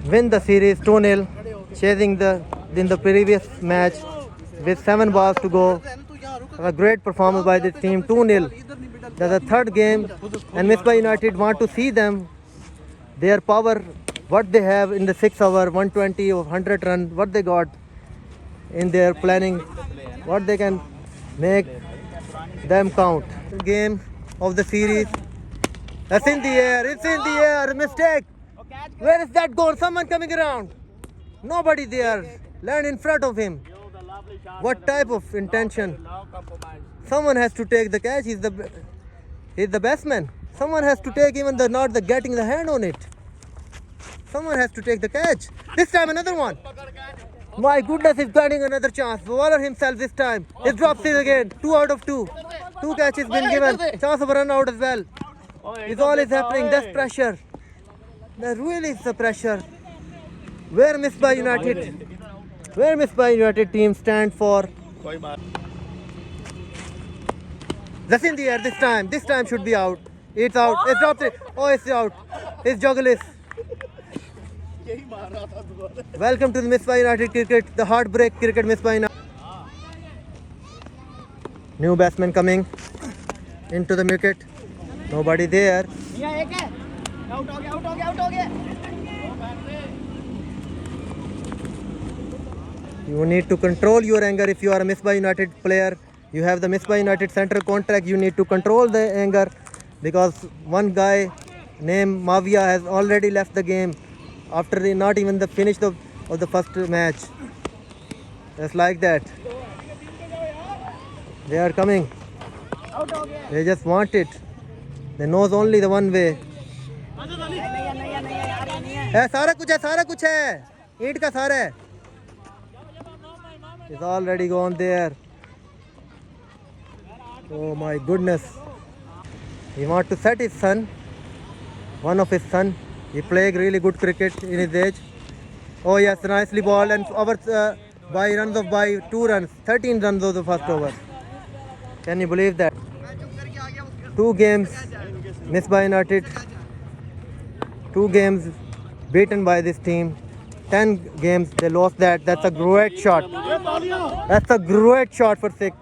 win the series 2-0, chasing in the previous match with 7 balls to go. A great performance by this team, 2-0. That's the third game, and Misbah United want to see them, their power, what they have in the 6 hour, 120 or 100 run, what they got in their planning, what they can make them count. Game of the series. That's in the air, it's in the air, mistake. Where is that goal? Someone coming around. Nobody there. Land in front of him. What type of intention? Someone has to take the catch. He's the best man. Someone has to take even the not the getting the hand on it. Someone has to take the catch. This time another one. My goodness, he's getting another chance. Waller himself this time. He drops it again. 2 out of 2. 2 catches been given. Chance of a run out as well. It's all is happening. That's pressure. There really is the pressure. Where Misbah United? Where Misbah United team stand for? That's in the air this time. This time should be out. It's out. It's dropped it. Oh, it's out. It's juggleless. Welcome to the Misbah United cricket. The heartbreak cricket Misbah United. New batsman coming into the wicket. Nobody there. You need to control your anger if you are a Misbah United player. You have the Misbah United center contract. You need to control the anger because one guy named Mavia has already left the game after not even the finish of the first match. Just like that. They are coming. They just want it. They knows only the one way. है सारा कुछ है ईंट का सारा है. It's already gone there. Oh my goodness. He want to set his son, one of his son. He playing really good cricket in his age. Oh yes, nicely ball and over by 2 runs, 13 runs of the first over. Can you believe that? 2 games Misbah United, 2 games beaten by this team. 10 games they lost that. That's a great shot. That's a great shot for 6.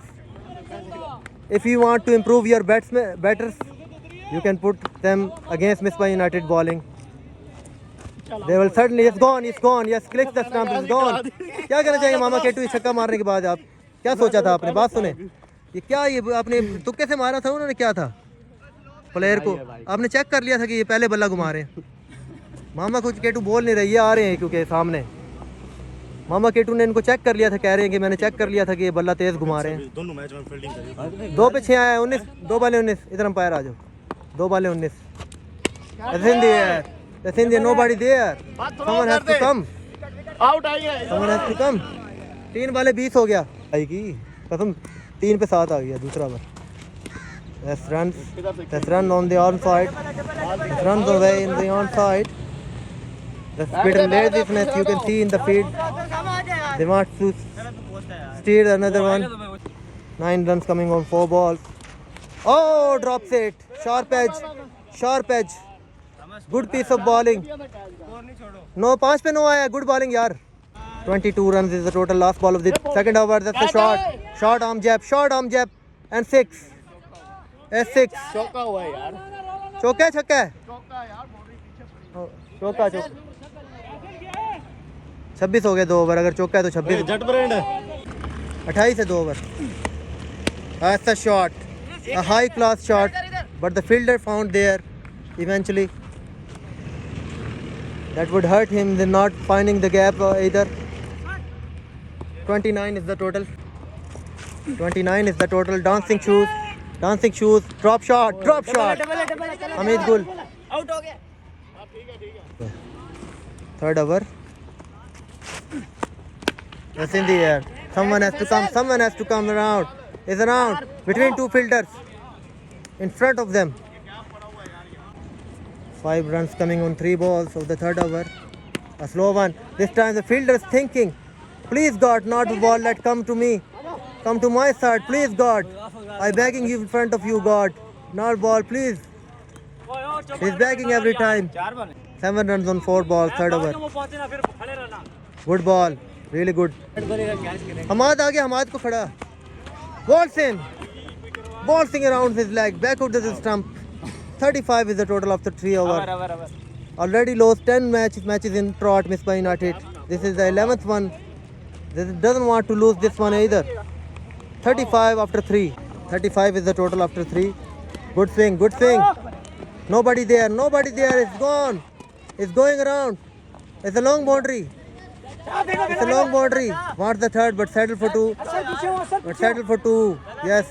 If you want to improve your batters, you can put them against Misbah United bowling. They will certainly. It's gone. Yes, click the stump. It's gone. क्या करना चाहिए मामा केटू ये छक्का मारने के बाद आप क्या सोचा था आपने? बात सुने. ये क्या ये आपने तुक्के से मारा था उन्होंने क्या था? प्लेयर को आपने चेक कर लिया था कि ये पहले बल्ला घुमा रहे हैं. मामा कुछ केटू बोल नहीं रही है, आ रहे हैं क्योंकि सामने मामा केटू ने इनको चेक कर लिया था. कह रहे हैं कि मैंने चेक कर लिया था कि ये बल्ला तेज घुमा रहे हैं. दोनों मैच में फील्डिंग करी. 2 पे 6 आया 19. 2 बाले 19. इधर अंपायर आ जाओ. 2 बाले 19. That's in there. Nobody there. Someone has to come. Out आई है. Someone has to come. 3 बाले 20 हो गया. आई की कसम 3 पे 7 आ गया दूसरा बार. That's run on the onside. That's runs away in the onside. The speed and laziness you can see in the field. They want to steal another one. 9 runs coming on 4 balls. Oh, drops it. Sharp edge. Good piece of bowling. No, 5 पे 9 आया. Good bowling यार. 22 runs is the total last ball of the second over. That's a shot. Short arm jab. And 6. S6. चौका हुआ है यार. चौका छक्का है. चौका 26 हो गए 2 ओवर. अगर चौका है तो 26. जट ब्रांड है. 28 है 2 over. That's a shot. A high class shot. But the fielder found there eventually. That would hurt him. They're not finding the gap either. 29 is the total. 29 is the total. Dancing shoes. Drop shot. Amit Gul. Out हो गया. Third over. That's in the air. Someone has to come around. Is around between 2 fielders. In front of them. 5 runs coming on 3 balls of the third over. A slow one. This time the fielder is thinking, please God, not the ball that come to me. Come to my side, please God. I begging you in front of you, God. Not ball, please. He's begging every time. 7 runs on 4 balls, third over. Good ball, really good. Hamad aa gaya, Hamad ko khada. Waltzing around his leg, back out to the stump. 35 is the total after 3 overs. Already lost 10 matches in trot, missed by not hit. This is the 11th one. This doesn't want to lose this one either. 35 after 3. 35 is the total after 3. Good swing, good swing. Nobody there, it's gone. It's going around. It's a long boundary. Wants the third, but settle for 2. Yes.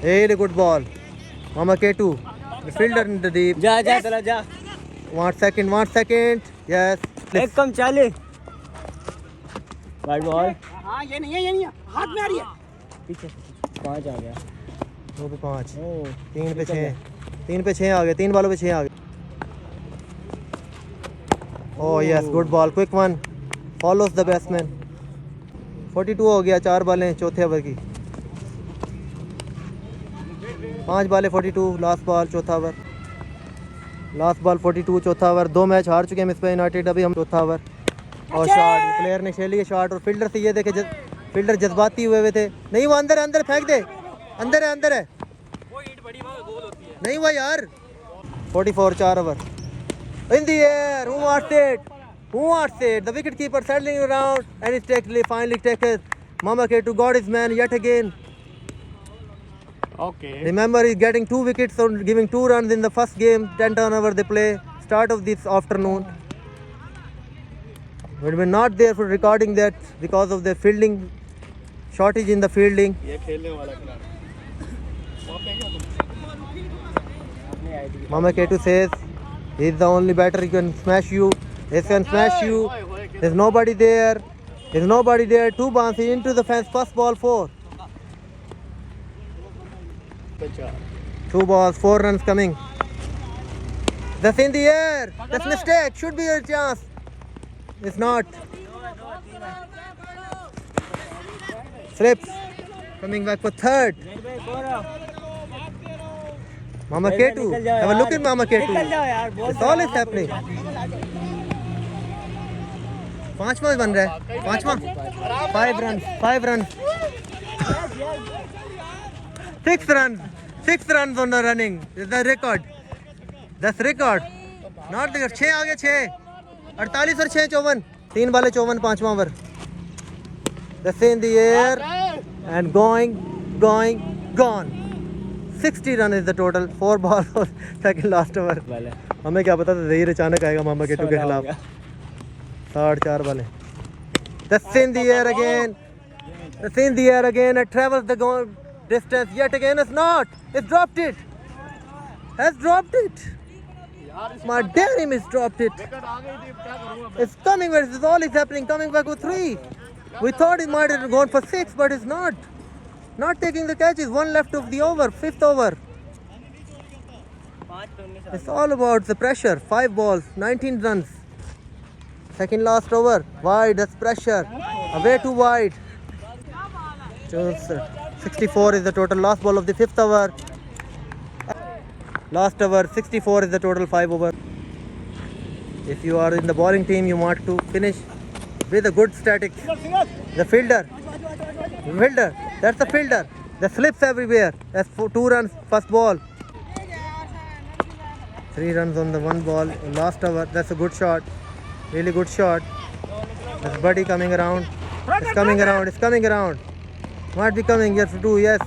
Really good ball. Mama K2. The fielder in the deep. Ja. One second. Yes. एक कम 40. Wide ball. हाँ ये नहीं है. हाथ में आ रही है. पीछे 5 आ गया. 2 पे 5. 3 पे 6. 3 पे 6 आ गए. 3 बालों पे 6 आ गए. Oh yes, good ball. Quick one. Follows the batsman. 42 हो गया. 4 बालें चौथे ओवर की. 5 बालें 42. लास्ट बॉल चौथा ओवर. लास्ट बॉल 42 चौथा ओवर. 2 मैच हार चुके हैं मिस बाय यूनाइटेड. अभी हम चौथा ओवर. और शॉट प्लेयर ने खेली है शॉट. और फील्डर से ये देखे फील्डर जज्बाती हुए थे. नहीं वो अंदर फेंक दे. अंदर है. वो ईंट बड़ी गोल होती है. नहीं हुआ यार. 44 4 over. In the air. Who wants it? The wicket keeper settling around and he's finally taken. Mama K2 got his man yet again. Okay. Remember, he's getting 2 wickets on giving 2 runs in the first game. 10 turnover they play. Start of this afternoon. We were not there for recording that because of the fielding shortage in the fielding. Mama K2 says he's the only batter who can smash you. He can smash you. There's nobody there. 2 bounces into the fence. First ball 4. 2 balls, 4 runs coming. That's in the air. That's mistake. Should be a chance. It's not. Slips. Coming back for third. Mama K2. Have a look at Mama K2. It's all is happening. 5वां बन रहा है. 5वां. 5 runs. 6 runs on the running. Is the record. That's record. Not the 6 आ गया 6. 48 और 6 54. 3 बाले 54 5वां over. That's in the air and gone. 60 run is the total. 4 balls for second last over. हमें क्या पता था जहीर अचानक आएगा मामा केटू के खिलाफ. 4 बालें. That's in the air again. It travels the distance yet again. It's not. It's dropped it. Has dropped it. My dare him, has dropped it. It's coming. This is all is happening. Coming back with 3. We thought he might have gone for 6, but it's not. Not taking the catches. 1 left of the over. 5th over. It's all about the pressure. 5 balls, 19 runs. Second last over. Wide. That's pressure. Away too wide. 64 is the total. Last ball of the 5th over. Last over. 64 is the total. 5 over. If you are in the bowling team, you want to finish with a good statics. The fielder. That's the fielder. The slips everywhere. That's 2 runs. First ball. 3 runs on the 1 ball. Last over. That's a good shot. Really good shot. This buddy coming around. It's coming around. Might be coming. Yes, 2. Yes.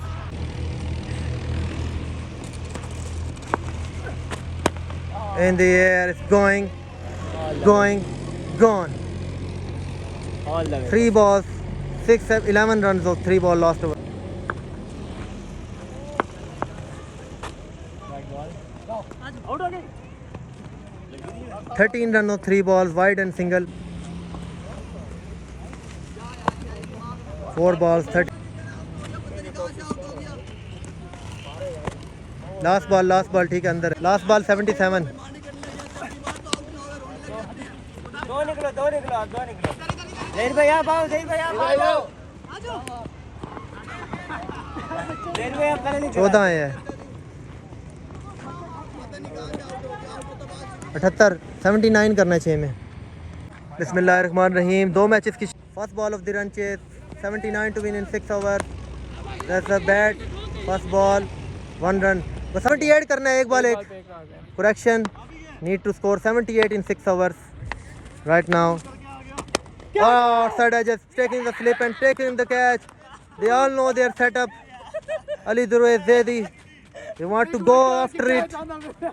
In the air. It's going. Gone. 3 balls. 6, 7, 11 runs of 3 ball last over. Out again. 13 runs of 3 balls, wide and single. 4 balls, 30. Last ball, ठीक है अंदर. Last ball 77. दो निकलो. जहीर भैया पाओ. जहीर 14 है. 78 79 करना है 6 में। बिस्मिल्लाहिर्रहमानिर्रहीम। 2 मैचेस की first ball of the run chase 79 to win in 6 over. That's a bat first ball 1 run. बस 78 करना है, एक बॉल एक correction. Need to score 78 in 6 overs right now. Oh, outside edge is taking the slip and taking the catch. They all know their setup. Ali Durraiz Zaidi. They want to go after it.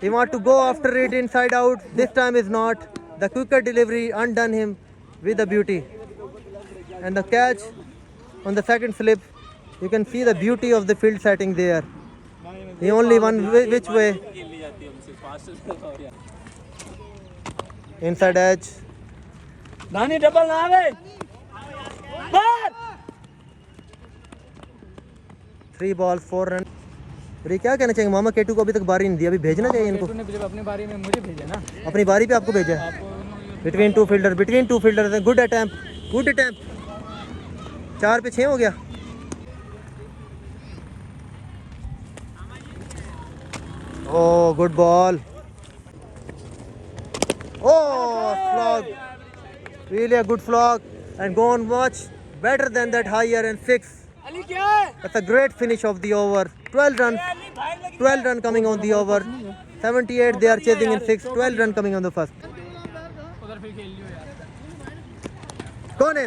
They want to go after it inside out. This time is not. The quicker delivery undone him with the beauty. And the catch on the second slip. You can see the beauty of the field setting there. The only one which way. Inside edge. दानी double ना आवे। बार 3 balls 4 run. अरे क्या कहना चाहेंगे, मोहम्मद केटू को अभी तक बारी नहीं दी, अभी भेजना चाहिए इनको। जब अपनी बारी में मुझे भेजा ना, अपनी बारी पे आपको भेजा। Between two fielder good attempt 4 पे 6 हो गया। Oh, good ball. Oh, flog. Really a good flog. And go on much better than that higher and 6. Ali क्या है? That's a great finish of the over. 12 runs. 12 run coming on the over. 78 they are chasing in 6. 12 run coming on the first. उधर फिर खेल लियो यार। कौन है?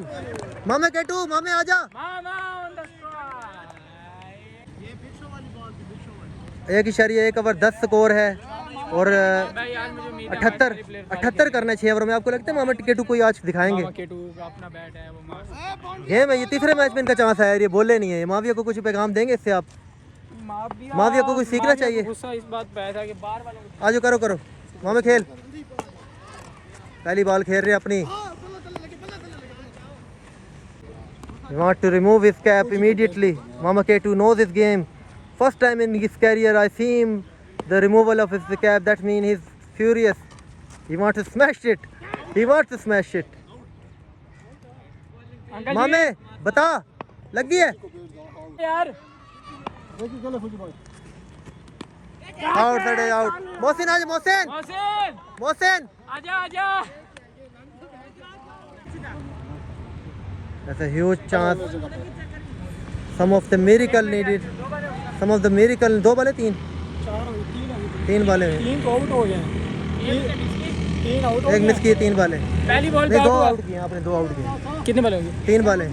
मामे केटू, मामे आजा। मामा on the strike. 1.1 over 10 score है और 78 करना है 6 ओवर में। आपको लगता है मामा केटू कोई आज दिखाएंगे? केटू का अपना बैट है वो मार। गेम है ये, तीसरे मैच में इनका चांस है, ये बोले नहीं है। माविया को कुछ पैगाम देंगे इससे आप? माविया को कुछ सीखना चाहिए। गुस्सा इस बात पे था कि बार वालों को आजो करो मामे खेल। पहली बॉल खेल रहे अपनी। He want to remove his cap immediately. Mama Ketu knows his game. First time in his career I see him the removal of his cap. That means he's furious. He wants to smash it. मामे बता, लग गई है यार। Out out. Mohsin आज मोहसिन आजा। That's a huge chance. Some of the miracle needed. Some of the miracle 2 बाले 3 बाले हैं। 3 आउट हो गए। 3 आउट। एक मिस किए 3 बाले। पहली बॉल पे 2 आउट किए आपने, 2 आउट किए। कितने बाल होंगे? 3 बाले।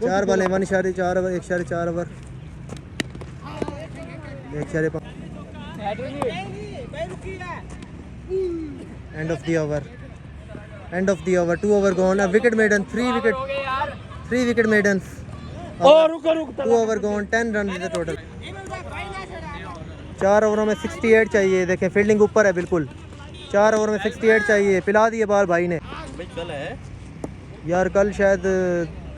4 बाले 1.4 over 1.4 over 1.5। End of the over 2 over gone. A wicket maiden 3 wicket maidens. और रुक 2 over gone 10 runs is the total. 4 ओवरों में 68 चाहिए। देखें फील्डिंग ऊपर है बिल्कुल। 4 ओवर में 68 चाहिए। पिला दिए बॉल भाई ने। कल है यार कल शायद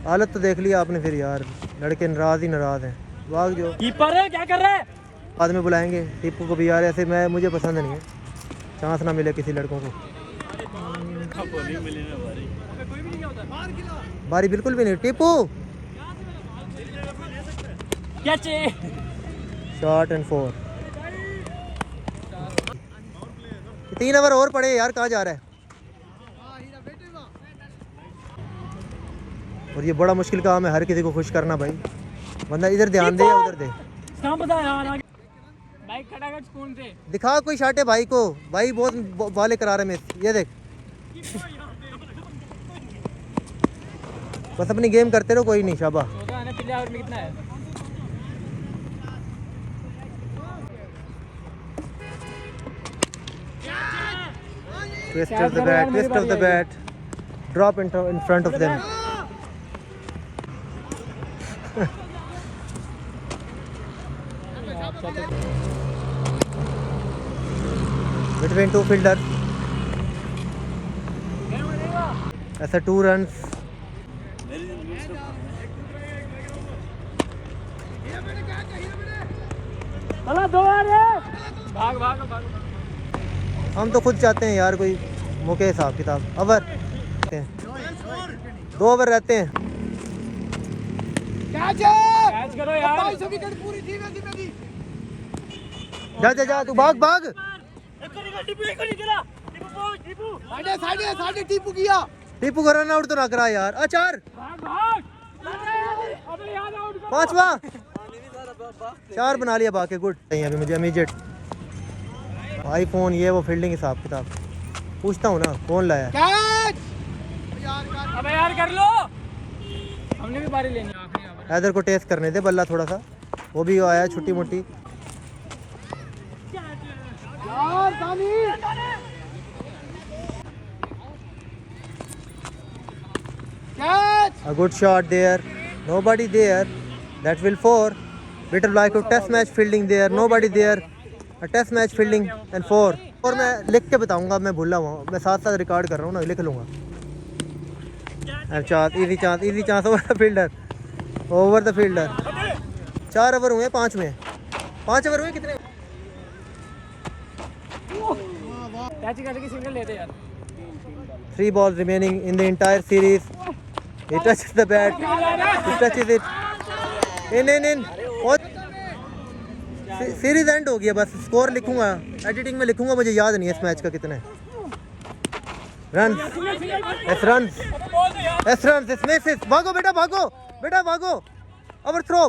हालत तो देख लिया आपने फिर यार, लड़के नाराज हैं। वाग जो कीपर है क्या कर रहा है? बाद में बुलाएंगे टीपू को भी यार, ऐसे मुझे पसंद नहीं है, चांस ना मिले किसी लड़कों को। बारी बिल्कुल भी नहीं। Tipu shot and 4। 3 ओवर और पड़े यार, कहाँ जा रहा है? और ये बड़ा मुश्किल काम है हर किसी को खुश करना भाई। बंदा इधर ध्यान दे या उधर दे। भाई खड़ा कर स्पून से दिखा कोई शाटे भाई को। भाई बहुत बॉले करा रहे मिस। ये देख बस अपनी गेम करते रहो, कोई नहीं। शाबा पिछले ओवर में कितना है? Twist of the bat, drop in front of them. Between 2 fielders. That's a 2 runs. भाग। हम तो खुद चाहते हैं यार कोई मौके हिसाब किताब। ओवर 2 ओवर रहते हैं। कैच करो यार। जा जा जा तू भाग भाग साढ़े टीपू किया टीपू को रन आउट तो ना करा यार। चार पांचवा 4 बना लिया बाकी गुड नहीं अभी मुझे इमीडिएट आईफोन ये वो फील्डिंग हिसाब किताब पूछता हूँ ना कौन लाया। अबे यार कर लो हमने भी बारी लेनी आखिरी हैदर को टेस्ट करने दे बल्ला थोड़ा सा वो भी आया छोटी मोटी। A good shot there. Nobody there. That will 4. Better like a test match fielding there. Nobody there. A test match fielding and 4. और मैं लिख के बताऊंगा मैं भूला हुआ मैं साथ साथ रिकॉर्ड कर रहा हूँ ना लिख लूँगा। easy chance over the fielder. Over the fielder. 4 over हुए 5 में 5 ओवर हुए कितने कैच करके सिंगल लेते यार 3 balls remaining in the entire series. He touches the bat. He touches it. In. Series and हो गया बस स्कोर लिखूंगा एडिटिंग में लिखूंगा मुझे याद नहीं है इस मैच का कितने रन एस मिसेस भागो बेटा भागो over throw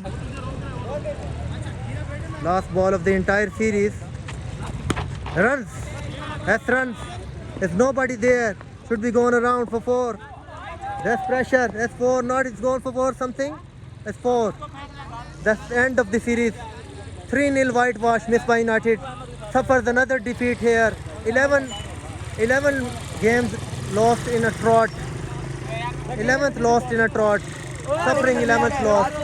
last ball of the entire series runs there's nobody there should be going around for 4 there's pressure that's 4 not it's going for 4 something that's 4 that's the end of the series 3-0 whitewash missed by United suffers another defeat here 11 games lost in a trot 11th lost in a trot suffering 11th loss